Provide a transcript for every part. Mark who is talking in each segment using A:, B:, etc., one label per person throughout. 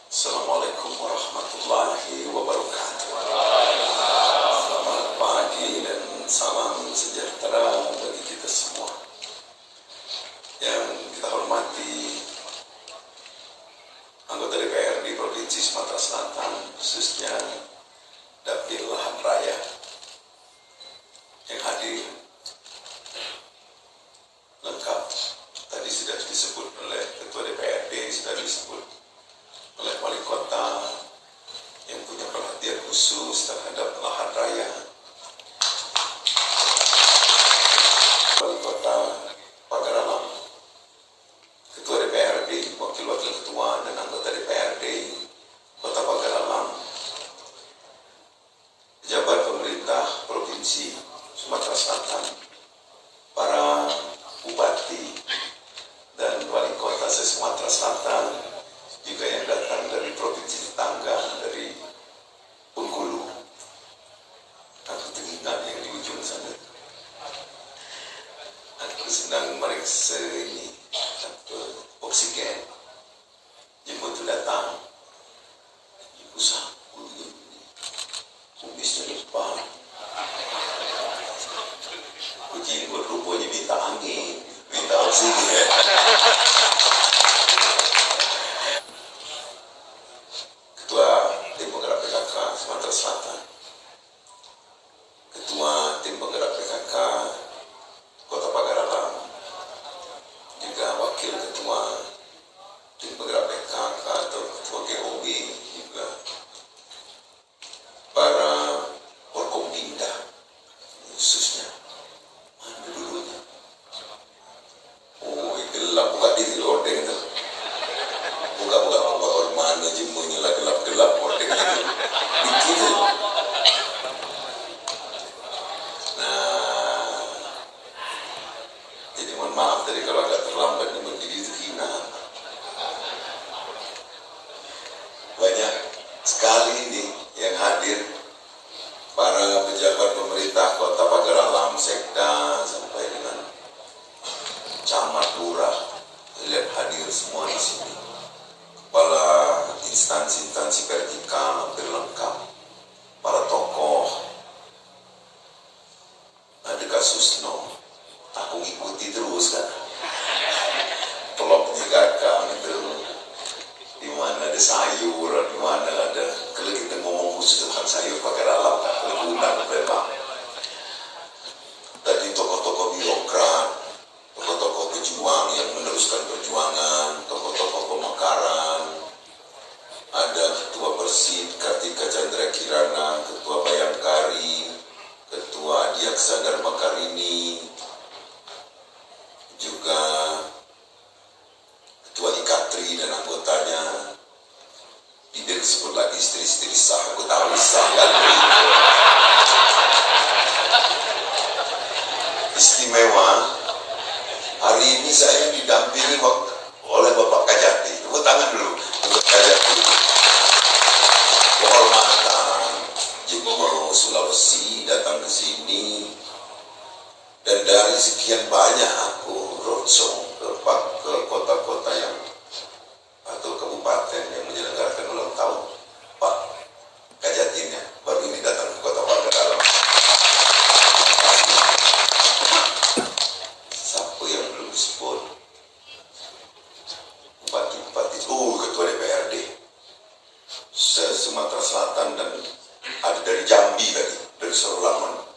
A: Assalamualaikum warahmatullahi wabarakatuh. Selamat pagi dan salam sejahtera bagi kita semua. Yang kita hormati anggota DPRD Provinsi Sumatera Selatan, khususnya Dapil Lahan Raya yang hadir lengkap. Tadi sudah disebut oleh Ketua DPRD, sudah disebut oleh Wali Kota yang punya perhatian khusus terhadap lahan raya. Wali Kota Pagar Alam, Ketua DPRD, Wakil-Wakil Ketua dan anggota DPRD Kota Pagar Alam, pejabat pemerintah Provinsi Sumatera Selatan, para bupati dan wali kota se-Sumatera Selatan, juga yang datang dari provinsi tetangga, dari Bengkulu. Aku teringat yang di ujung sana. Aku sedang meriksa ini oksigen. Jemput itu datang. Ibu sapu ini. Kumisnya depan. Kucing rupanya minta angin, minta oksigen. Ketua Tim Penggerak PKK Sumatera Selatan, Ketua Tim Penggerak PKK Kota Pagar Alam, juga Wakil Ketua Tim Penggerak PKK atau Ketua GOB, juga para Forkompinda khususnya. Mana dulunya? Oh, gelap buka diri ordeng itu. Buka orang mana jemunya lah gelap ordeng itu. Bikin. Nah, jadi mohon maaf tadi kalau agak terlambat berdiri terhina. Banyak sekali ini yang hadir, para pejabat pemerintah Kota Pagar Alam, Sekda sampai dengan Camat Lurah, lihat hadir semua di sini. Kepala instansi-instansi vertikal hampir lengkap, para tokoh. Ada kasusno, aku ngikuti terus kan. Peloknya gagam itu, di mana ada sayur, di mana ada. Kalau kita ngomong khusus tentang sayur Pagar Alam, tak undang memang. Tadi tokoh-tokoh birokrat, tokoh-tokoh pejuang yang meneruskan perjuangan, tokoh-tokoh pemekaran, ada Ketua Persid Kartika Chandra Kirana, Ketua Bayangkari, Ketua Adiaksa Dharma Karini, juga Ketua Ikatri dan anggotanya. Tidak disebut lagi istri-istri sah, aku tahu sah kan. Istimewa. Hari ini saya didampingi oleh Bapak Kajati. Tepuk tangan dulu untuk Kajati. Kehormatan Jember Sulawesi datang ke sini, dan dari sekian banyak aku roadshow ke kota-kota yang atau kabupaten yang menyelenggarakan ulang tahun. Pak Kajatinya baru ini datang ke Kota Pagar Alam. Siapa yang belum disebut? Bupati-bupati, Ketua DPRD se-Sumatera Selatan, dan ada dari Jambi tadi, dari Sorolangan.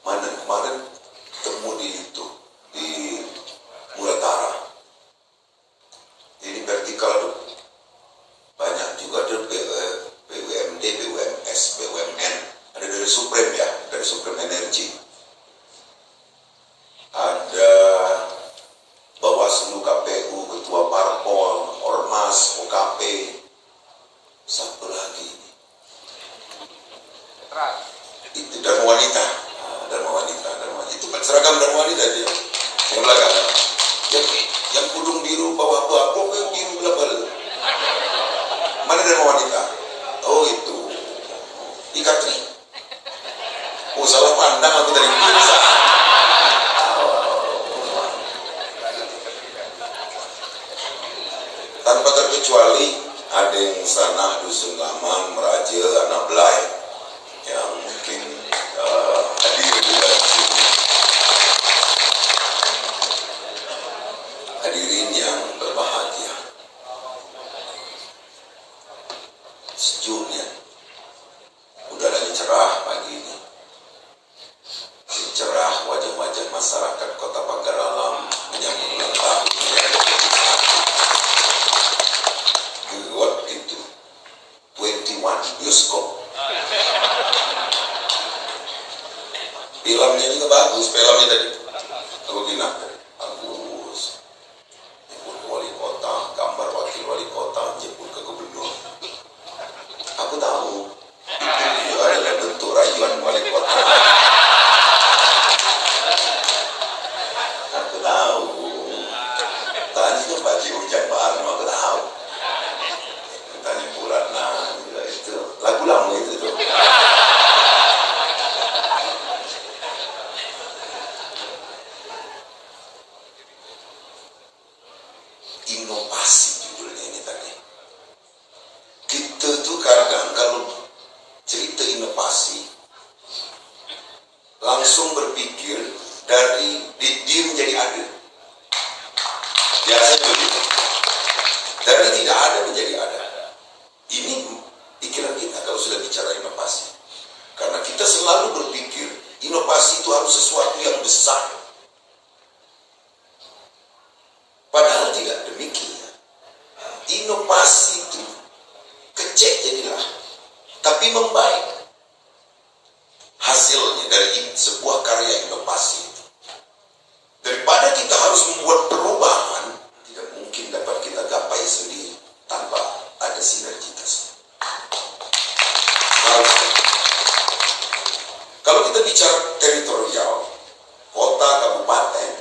A: Mana kemarin temu di itu, di Muratara. Ini vertikal banyak juga, ada BUMD, BUMS, BUMN, ada dari Supreme ya, dari Supreme Energy. Ada Bawaslu, KPU, Ketua Parpol, Ormas, OKP. Siapa lagi ini? Itu Dharma Wanita. Dharma Wanita. Itu seragam Dharma Wanita dia. Yang belakang. Yang kudung biru bawah abu-abu, yang biru belakang. Mana Dharma Wanita? Oh itu. Ikatri. Oh salah pandang aku tadi. Tanpa terkecuali ada yang sana dusun Laman, Meraja, Anak Belai yang mungkin hadir juga di sini. Hadirin yang berbahagia, sejuknya, udaranya cerah pagi ini. Cerah wajah-wajah masyarakat Kota Pagar Alam menyambut ulang tahun yang ke-21. Gewot itu 21 bioskop. Filmnya juga bagus, filmnya tadi. Aku bilang bagus. Jemput wali kota, gambar wakil wali kota, jemput ke gubernur. Aku tahu itu adalah bentuk rayuan wali kota. Aku tahu. Tadi kan baju hujan bareng, aku tahu. Tanya Purana juga itu lagu lama itu tuh. Inovasi judulnya ini tadi. Kita tuh kadang kalau cerita inovasi langsung berpikir dari dia menjadi ada. Biasanya begitu. Dari tidak ada menjadi ada. Ini pikiran kita kalau sudah bicara inovasi. Karena kita selalu berpikir inovasi itu harus sesuatu yang besar. Padahal tidak demikian. Inovasi itu kecil jadilah, tapi membaik. Hasilnya dari sebuah karya inovasi itu. Daripada kita harus membuat perubahan, tidak mungkin dapat kita gapai sendiri tanpa ada sinergitas. Kalau kita bicara teritorial, kota, kabupaten,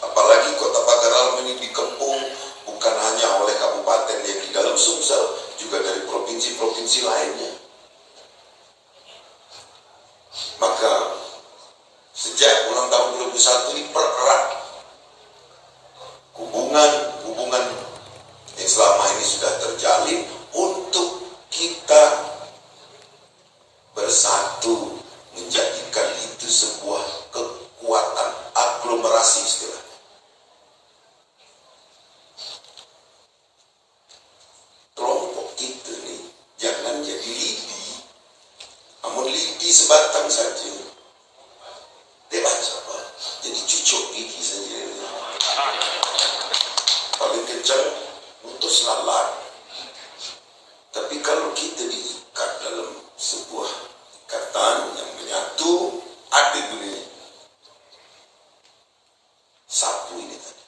A: apalagi Kota Pagar Alam ini dikepung bukan hanya oleh kabupaten yang di dalam Sumsel, juga dari provinsi-provinsi lainnya. Maka sejak ulang tahun 2021 dipererat hubungan yang selama ini sudah terjalin untuk kita bersatu, menjadikan itu sebuah kekuatan aglomerasi istilahnya. Kelompok kita nih jangan jadi lidi, namun lidi sebatang saja. Dia baca apa? Jadi cucuk gigi saja. Paling kencang putus lalat. Tapi kalau kita diikat dalam sebuah ikatan yang menyatu, ada dunia. Satu ini tadi.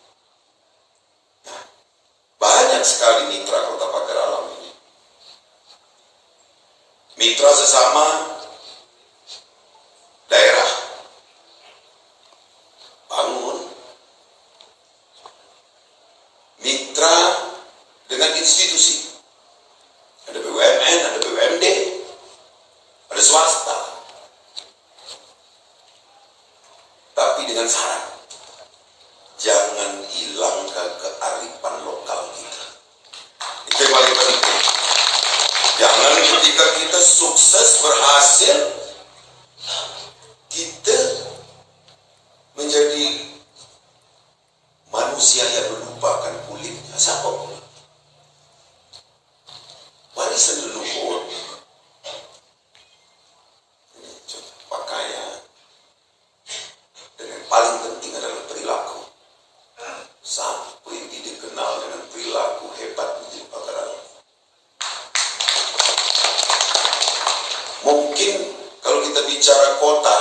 A: Nah, banyak sekali mitra Kota Pagar Alam ini. Mitra sesama daerah. Bangun. Mitra dengan institusi. Ada BUMN, ada BUMD, ada swasta. Tapi dengan syarat, jangan hilangkan kearifan lokal kita. Itu yang paling penting. Jangan ketika kita sukses, berhasil, kita menjadi manusia yang melupakan kulitnya. Siapa pun? Warisan leluhur. Ini contoh pakaian. Dan yang paling penting adalah perilaku. Siapa yang tidak kenal dengan perilaku hebat di Pagar Alam? Mungkin kalau kita bicara kota,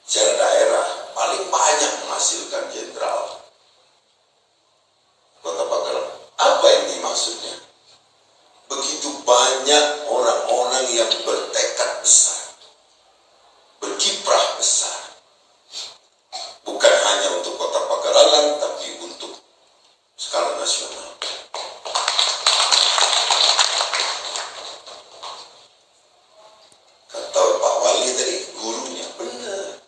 A: secara daerah, paling banyak menghasilkan jenderal. Kota Pagar Alam. Apa ini maksudnya? Begitu banyak orang-orang yang bertekad besar, berkiprah besar. Bukan hanya untuk Kota Pagar Alam, tapi untuk skala nasional. Kata Pak Wali tadi, gurunya benar.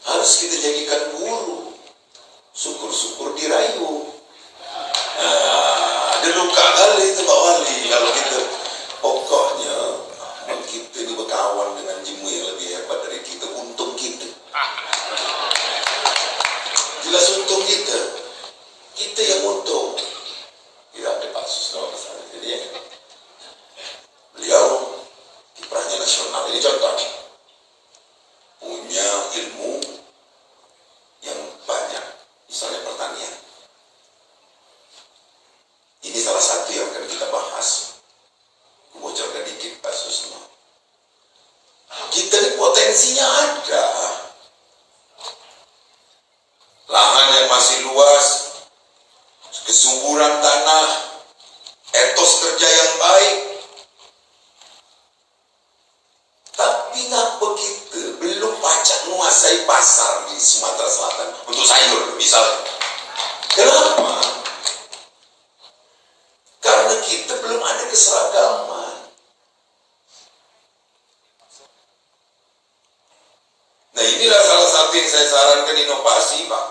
A: Harus kita jadikan guru. Syukur-syukur dirayu. suka kali itu Pak Wali kalau gitu. Pokoknya kita ini berkawan dengan jimu yang lebih hebat dari kita, untung kita. Jelas untung kita. Kita yang untung. Tidak ada Pak Susno misalnya. Jadi ya, beliau kiprahnya nasional. Ini contoh. Punya ilmu yang banyak. Misalnya pertanian. Ini salah satu yang akan kita bahas. Bocorkan dikit Pak Susno. Kita ini potensinya ada. Lahan yang masih luas, kesuburan tanah, etos kerja yang baik. Tapi ngapa kita belum pacak menguasai pasar di Sumatera Selatan untuk sayur misalnya? Kenapa? Karena kita belum ada keseragaman. Nah inilah salah satu yang saya sarankan inovasi Pak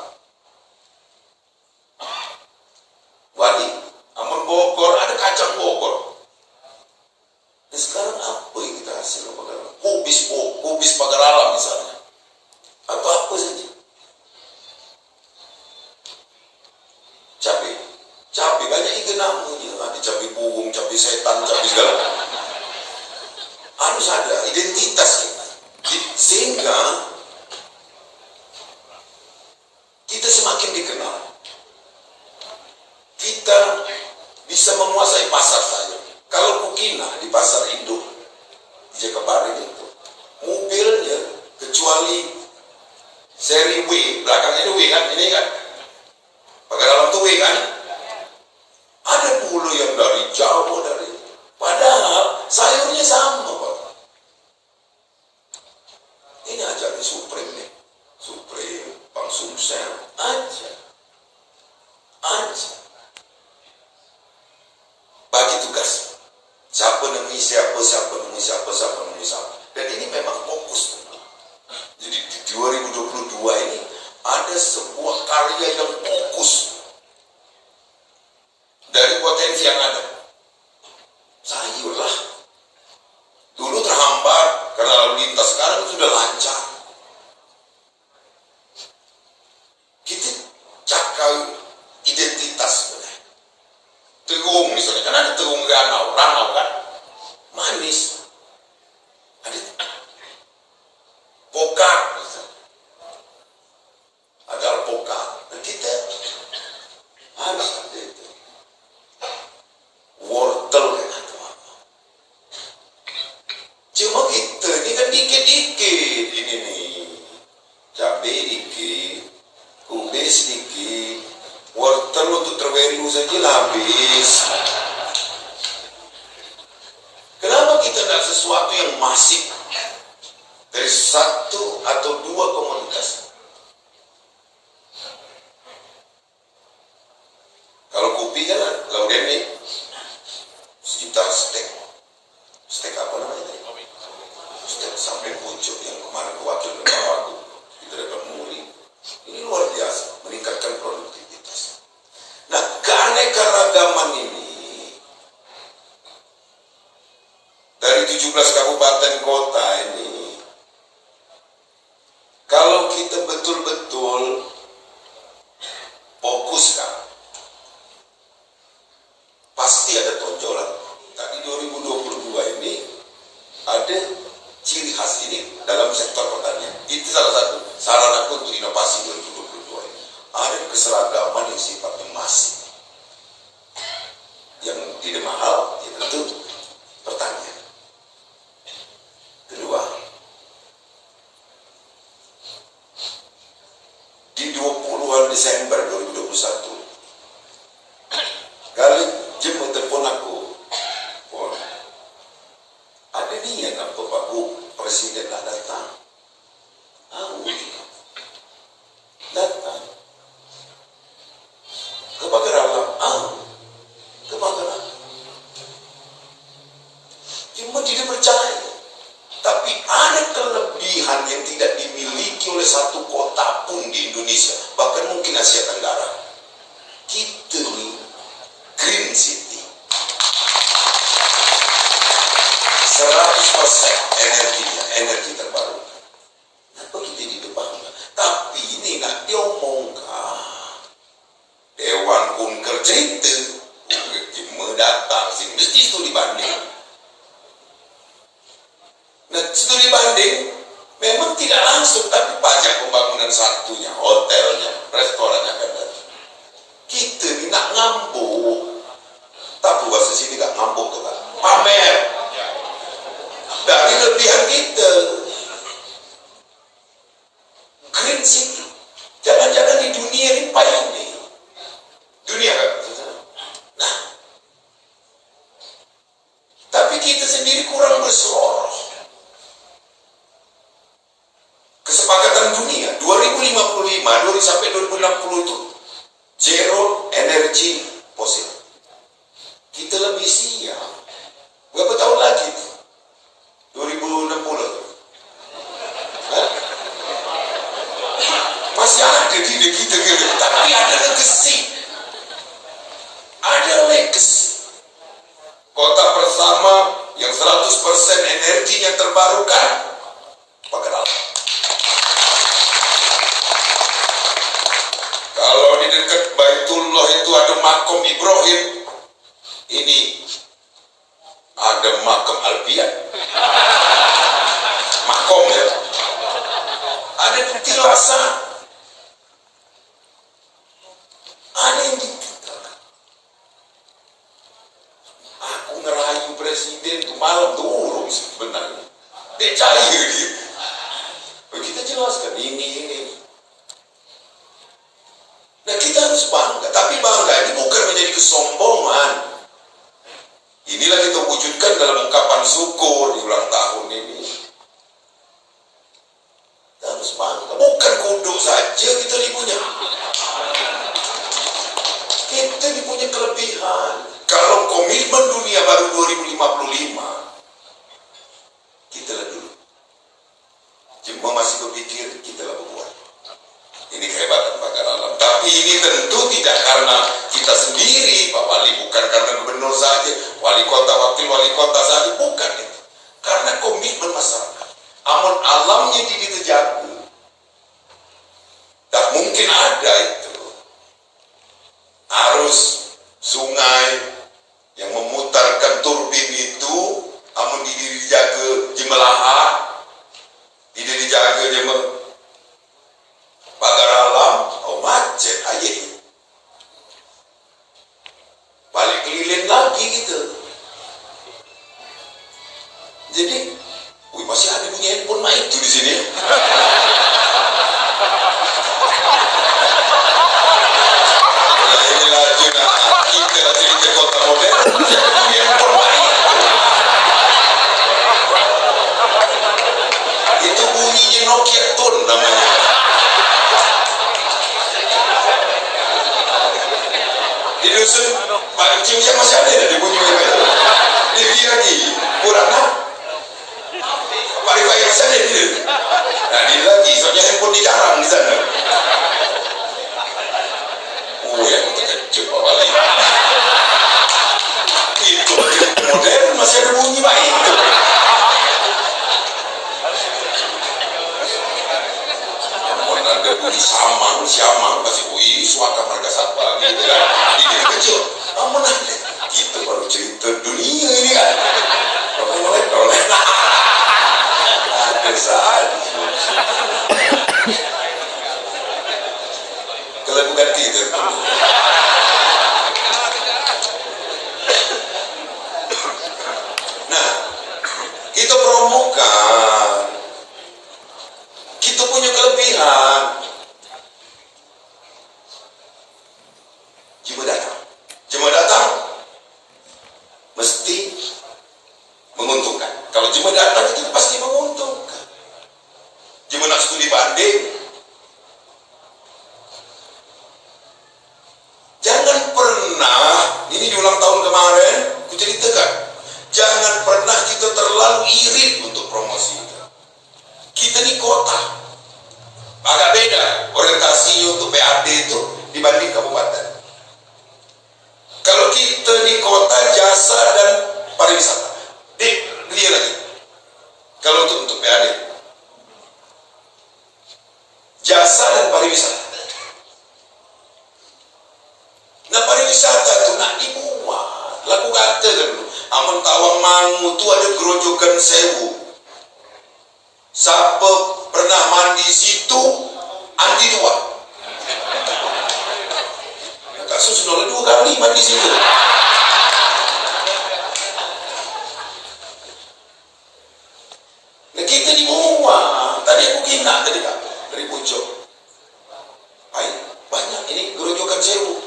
A: Wali. Amun Bogor ada kacang Bogor. Nah, sekarang apa yang kita hasil kubis pagar alam misalnya, atau apa saja. Cabai banyak ikan namanya, ada cabai burung, cabai setan, cabai segala. Harus ada identitas kita, sehingga kita semakin dikenal. Kita bisa menguasai pasar saja. Kalau Kukina di pasar induk di Jakabaring itu, mobilnya kecuali seri W, belakangnya itu W kan, ini kan pakai dalam tuh W kan, ada pula yang dari Jawa, dari padahal sayurnya sama Pak. Ini aja di Supreme nih, Supreme, Bang Sumsel aja. Bagi tugas. Siapa nemui siapa. Dan ini memang fokus. Jadi di 2022 ini ada sebuah karya yang fokus dari potensi yang ada. Sayur lah. Dulu terhambat karena lalu lintas, sekarang sudah lancar. Kita cakai identitas. Terung misalnya, kan ada terung ranau kan, manis. Ada pokak misalnya. Ada alpokat. Dan kita harus ada itu. Wortel kan atau apa. Cuma kita ini kan dikit-dikit. Ini nih. Cabai dikit. Kubis dikit. Wortel untuk terwelu saja habis. Kenapa kita tidak sesuatu yang masif dari satu atau dua komunitas? Kalau kopi kan Laudeni sekitar stek apa namanya tadi? Stek sampai pucuk yang kemarin wakil aku kita dapat muri. Ini luar biasa meningkatkan produktivitas. Nah, keanekaragaman ini dari 17 kabupaten kota ini, kalau kita betul-betul fokuskan, pasti ada tonjolan. Tadi 2022 ini ada ciri khas ini dalam sektor pertanian. Itu salah satu saran aku untuk inovasi 2022 ini. Ada keseragaman yang sifatnya masif. Yang tidak mahal, ya tentu pertanian. Kedua, di 20-an Desember 2021, kali jemput telepon aku, ada niat apa Pak Bu, Presiden lah datang. Datang. Kebakaran alam. Kebakaran. Cuma tidak percaya. Tapi ada kelebihan yang tidak dimiliki oleh satu kota pun di Indonesia, bahkan mungkin Asia Tenggara. Kita ini Green City. nak diomongkan. Dewan Kunker cerita, cuma datang sini mesti studi banding. Nah, studi banding memang tidak langsung, tapi pajak pembangunan satunya, hotelnya, restorannya kan. Kita ni nak ngambuk, tapi bahasa sini gak ngambuk tuh kan, pamer dari lebihan kita. Green City, jangan-jangan di dunia ini payung nih, dunia kan. Nah, tapi kita sendiri kurang bersuara. Kesepakatan dunia 2055 sampai 2060 itu zero energy fosil. Kita lebih siap. Berapa tahun lagi? 2060. Hah? Masih ada di kita, tapi ada legacy. Ada legacy. Kota pertama yang 100% energinya terbarukan, Pagar Alam. Kalau di dekat Baitullah itu ada makom Ibrahim, ini ada makom Alfian. Makom ya. Ada Tilasa. Ada yang ditinggalkan. Aku ngerayu presiden tuh malam turun sebenarnya. Dia cair gitu. Kita jelaskan ini. Nah, kita harus bangga, tapi bangga ini bukan menjadi kesombongan. Inilah kita wujudkan dalam ungkapan syukur di ulang tahun ini. Kita harus bangga, bukan kudu saja kita dipunya. Kita dipunya kelebihan. Kalau komitmen dunia baru 2055, kita lah dulu. Cuma masih berpikir kita lah berbuat. Ini kehebatan Pagar Alam. Tapi ini tentu tidak karena kita sendiri, Pak Wali, bukan karena gubernur saja, wali kota, wakil wali kota saja, bukan itu. Karena komitmen masyarakat. Amun alamnya terjaga. Tak mungkin ada itu arus sungai yang memutarkan turbin itu, amun dijaga jemelaha, tidak dijaga jemelaha. Pagar Alam, oh macet aja. Balik keliling lagi gitu. Jadi, masih ada bunyi handphone main tuh di sini. Nah, inilah Juna, kita lagi di kota modern, masih ada bunyi handphone main. Itu bunyinya Nokia Tone namanya. Di dusun Pak Cimja masih ada di bunyi itu. Di dia lagi kurang Pak Rifai masih ada di. Nah ini lagi soalnya handphone dilarang di sana. Ya kita kecil Pak Wali. Itu modern masih ada bunyi Pak itu. Ada bunyi siamang masih suaka marga satwa gitu kan. Ini kecil, namun ada kita baru cerita dunia ini kan. Oleh ada saat kalau bukan kita. Nah, kita promokan, kita punya kelebihan. Cuma datang mesti menguntungkan. Kalau cuma datang itu pasti menguntungkan. Cuma nak studi banding, jangan pernah, ini di ulang tahun kemarin aku ceritakan, jangan pernah kita terlalu irit untuk promosi. Kita di kota agak beda orientasi untuk PAD itu dibanding kabupaten. Kalau kita di kota jasa dan pariwisata, dia lagi. Kalau untuk PAD, jasa dan pariwisata. Kemangmu tuh ada Grojogan Sewu. Siapa pernah mandi situ anti tua. Nah, kasus 02 kali mandi situ. Nah, kita di bawah. Tadi aku kena tadi Kak dari Pucuk. Ay, banyak ini Grojogan Sewu.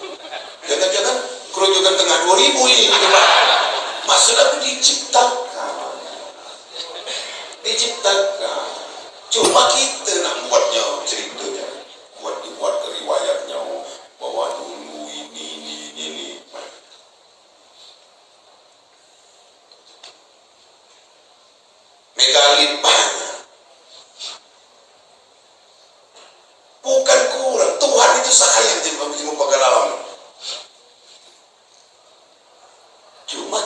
A: Jangan-jangan Grojogan Tengah 2000 ini gitu Pak. Maksud aku diciptakan. Cuma kita nak buatnya ceritanya, dibuat ke riwayatnya bahwa dulu ini. Megalit banyak. Bukan kurang. Tuhan itu sayang jadi pagar alam. Cuma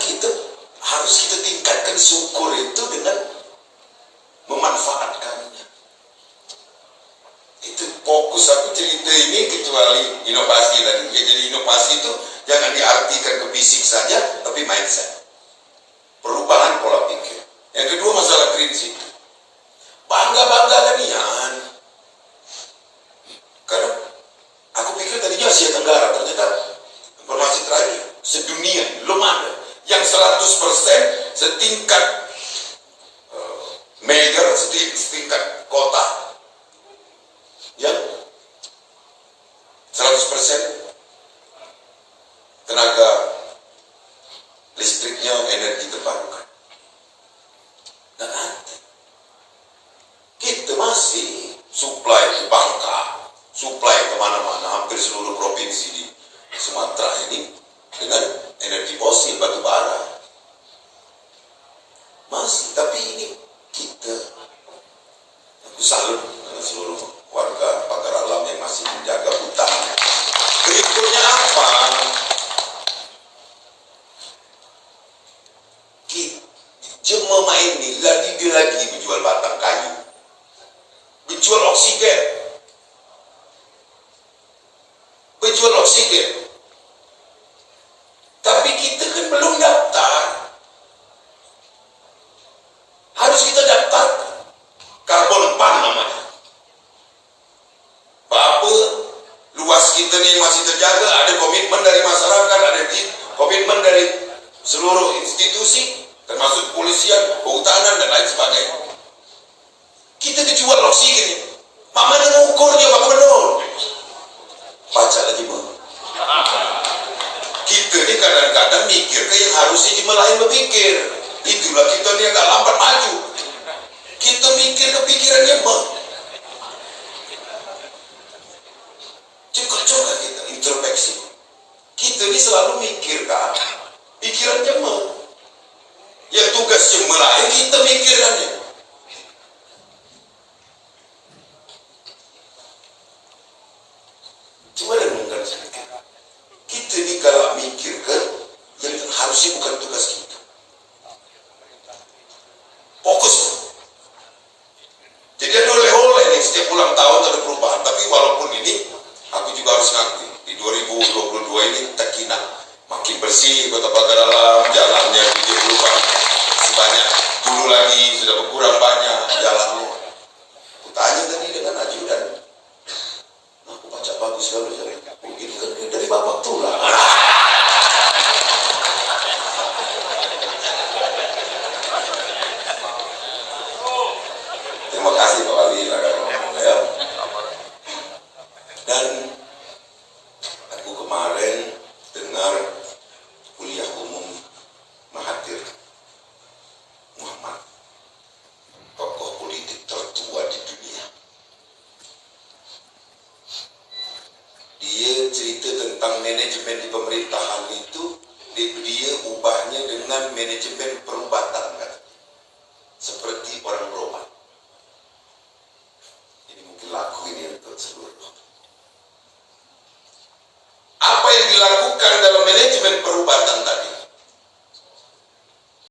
A: harus kita tingkatkan syukur itu dengan memanfaatkannya. Itu fokus aku cerita ini, kecuali inovasi tadi. Ya, jadi inovasi itu jangan diartikan ke fisik saja, tapi mindset. Perubahan pola pikir. Yang kedua masalah prinsip. Bangga-banggakan Ian. Karena aku pikir tadinya Asia Tenggara, ternyata informasi terakhir sedunia belum ada yang 100% setingkat major, setingkat kota yang 100% tenaga listriknya energi terbarukan. Dan ada. Kita masih supply ke Bangka, supply kemana-mana, hampir seluruh provinsi di Sumatera ini dengan energi fosil, batu bara. Masih, tapi ini kita, aku salut dengan seluruh warga pagar alam yang masih menjaga hutan. Berikutnya apa? Cuma ini lagi menjual batang kayu, menjual oksigen. Tapi kita kan belum daftar. Harus kita daftar. Karbon pan namanya. Apa luas kita nih masih terjaga, ada komitmen dari masyarakat, ada komitmen dari seluruh institusi, termasuk kepolisian, kehutanan dan lain sebagainya. Kita kejual oksigen. Mana mengukurnya Pak Gubernur? Baca lagi Bang. Kita ini kadang-kadang mikir ke yang harusnya cuma lain berpikir. Itulah kita ini agak lambat maju. Kita mikir kepikirannya Bang. Coba kita introspeksi. Kita ini selalu mikir kan, pikiran Bang. Ya tugas cuma lain kita mikirkannya. Cuma renungkan sedikit. Kita ini kalau mikirkan yang harusnya bukan tugas kita. Fokus. Jadi ada oleh-oleh nih setiap ulang tahun ada perubahan. Tapi walaupun ini aku juga harus ngakui di 2022 ini tak kina makin bersih kota pagar alam, jalannya juga berubah sebanyak dulu lagi, sudah berkurang banyak jalannya. Aku tanya tadi dengan ajudan, aku baca bagus sekali. Ini kan dari bapak tulang. Terima kasih Pak Wali ya. Dan aku kemarin dengar kuliah umum Mahathir Muhammad, tokoh politik tertua di dunia. Dia cerita tentang manajemen di pemerintahan itu, dia ubahnya dengan manajemen perubatan kan? Seperti orang berobat. Ini mungkin laku ini untuk seluruh. Apa yang dilakukan dalam manajemen perubatan